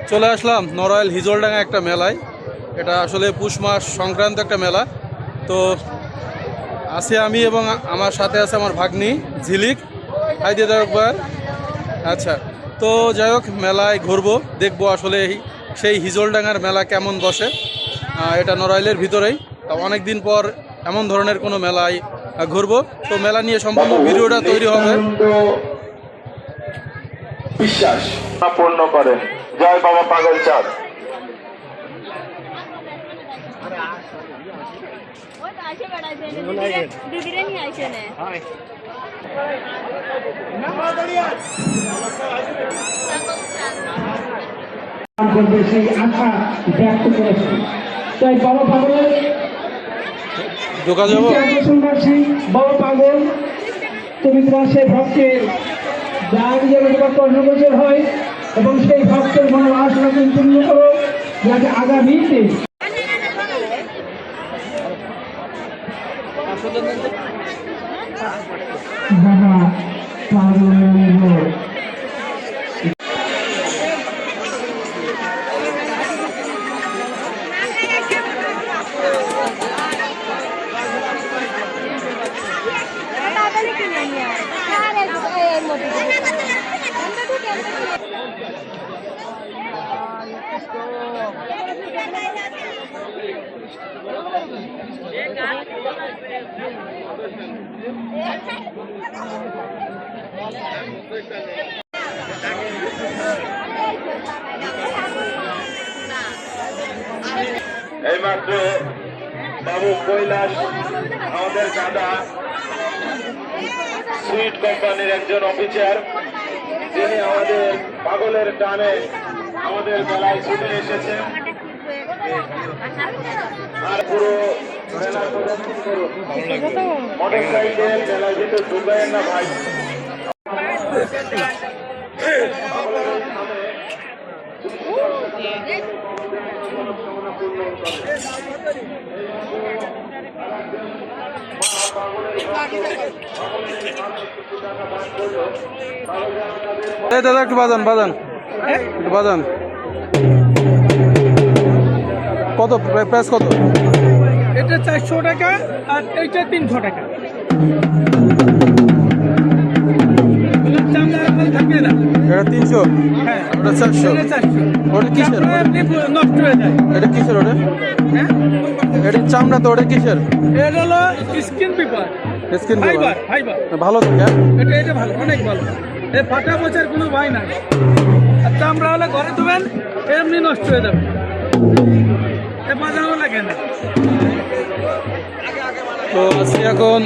চলে আসলাম নড়াইল হিজলডাঙ্গা একটা মেলায়। এটা আসলে পুষ মাস সংক্রান্ত একটা মেলা। তো আছি আমি এবং আমার সাথে আছে আমার ভাগ্নি ঝিলিক। হাই দিয়ে দাও একবার। আচ্ছা, তো যাই হোক, মেলায় ঘুরবো, দেখবো আসলে সেই হিজলডাঙ্গার মেলা কেমন বসে। এটা নড়াইলের ভিতরেই। তো অনেক দিন পর এমন ধরনের কোনো মেলায় ঘুরবো। তো মেলা নিয়ে সম্পূর্ণ ভিডিওটা তৈরি হবে। বিশ্বাস পূর্ণ করেন। জয় বাবা পাগল চাঁদ। সেই আশা ব্যক্ত করেছে। তাই বাবা পাগলের আকর্ষণবাসী বাবা পাগল, তুমি তোমার সেই ভক্তের অগ্রসর হয় এবং সেই ভক্তের মনে আশাকে পূর্ণ করো, যাতে আগামীতে এইমাত্র বাবু কৈলাস আমাদের দাদা সুইট কোম্পানির একজন অফিসার, তিনি আমাদের পাগলের টানে আমাদের মেলায় ছুটে এসেছেন। আর পুরো মেলা মোটর সাইকেল মেলার ভিতর ঢুকবেন না ভাই। দাদা একটু বাজান একটু বাজান। কত প্রাইস কত? এটা 400 টাকা আর এইটা 300 টাকা। এটা 300, হ্যাঁ, ওটা 400। ওটা কিসের? নষ্ট হয়ে যায়। এটা কিসের? ওটা এটা চামড়া তো, ওটা কিসের? এটা হলো স্কিন পেপার, স্কিন ফাইবার। ভালো থাকে। এটা ভালো, অনেক ভালো। এই ফাটা বোঝার কোনো ভয় নাই। আর চামড়া হলে ঘরে দেবেন, এমনি নষ্ট হয়ে যাবে, এ বাজানো লাগে না। তো আছি এখন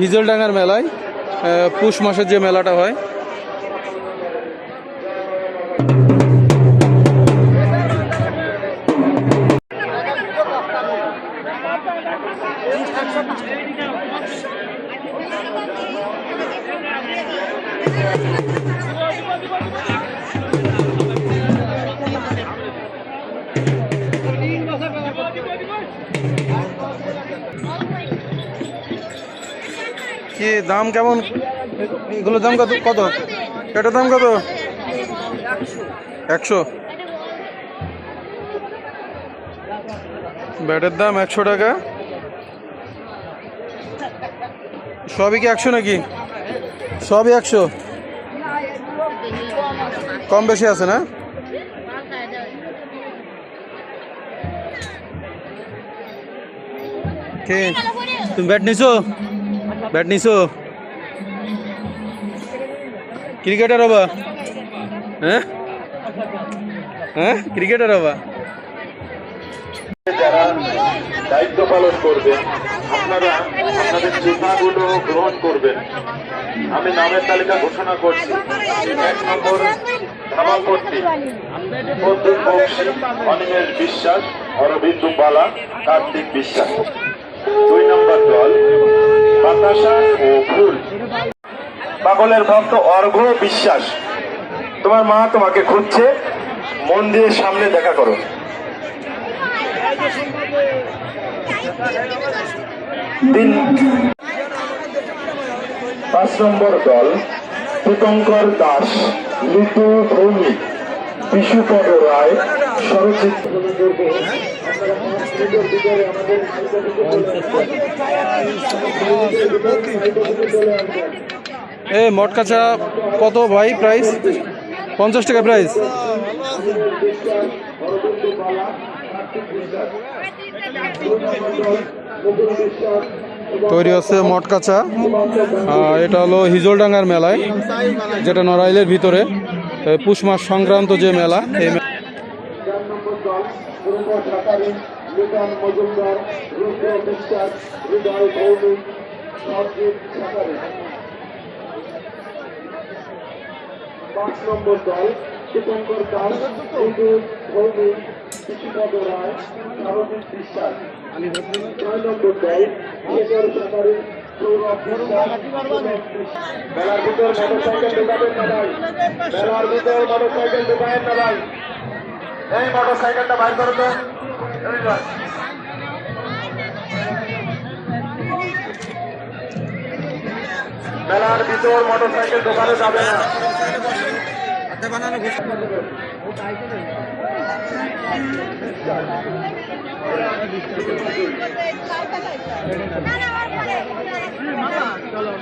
হিজলডাঙ্গার মেলায়, পুষ মাসের যে মেলাটা হয়। কি দাম কেমন? এগুলোর দাম কত? এটার দাম কত? 100। ব্যাটের দাম 100 টাকা। সবই কি 100 নাকি? সবই 100? কম বেশি আছে না? কে তুমি ব্যাট নিছো? ক্রিকেটার হবা? হ্যাঁ ক্রিকেটার হবা? যারা দায়িত্ব পালন করবেন, আপনারা আপনাদের চিন্তাগুলো গ্রহণ করবেন। আমি নামের তালিকা ঘোষণা করছি। 1 নম্বর সভাপতি প্রদ্যুৎ বক্সী, অনিমেষ বিশ্বাস, অরবিন্দু বালা, কার্তিক বিশ্বাস। 2 নম্বর দল বাতাসা ও ফুল, পাগলের ভক্ত অর্ঘ্য বিশ্বাস। তোমার মা তোমাকে খুঁজছে, মন দিয়ে সামনে দেখা করো। 5 নম্বর দল তীতঙ্কর দাস, লিটু ভৌমিক, বিশুপদ রায় সরস্বতী করবো। আপনারা 5 মিনিটের ভিতরে আমাদের এ মটকাচা কত ভাই প্রাইস? 50 টাকা প্রাইস। তৈরি হচ্ছে মটকাচা। এটা হলো হিজলডাঙ্গার মেলায়, যেটা নড়াইলের ভিতরে পুষ মাস সংক্রান্ত যে মেলা, এই মেলা। 4 নম্বর দল রূপ সাঁতারি, মিতান মজুমদার, রুদ্র বিশ্বাস, হৃদয় ভৌমিক, সরজিৎ সাঁতারি। 5 নম্বর দল শুভঙ্কর দাস, বিদ্যুৎ ভৌমিক, বিশুপদ রায়, সরজিৎ বিশ্বাস। 6 নম্বর দল শেখর সাঁতারি, সৌরভ বিশ্বাস। মেলার ভিতর মোটরসাইকেল ঢুকাবেন না ভাই, মেলার ভিতর মোটরসাইকেল ঢুকাবেন না ভাই। এই মোটরসাইকেলটা বাইর করো তো। মেলার ভিতর মোটরসাইকেল ঢোকানো যাবে না। চলো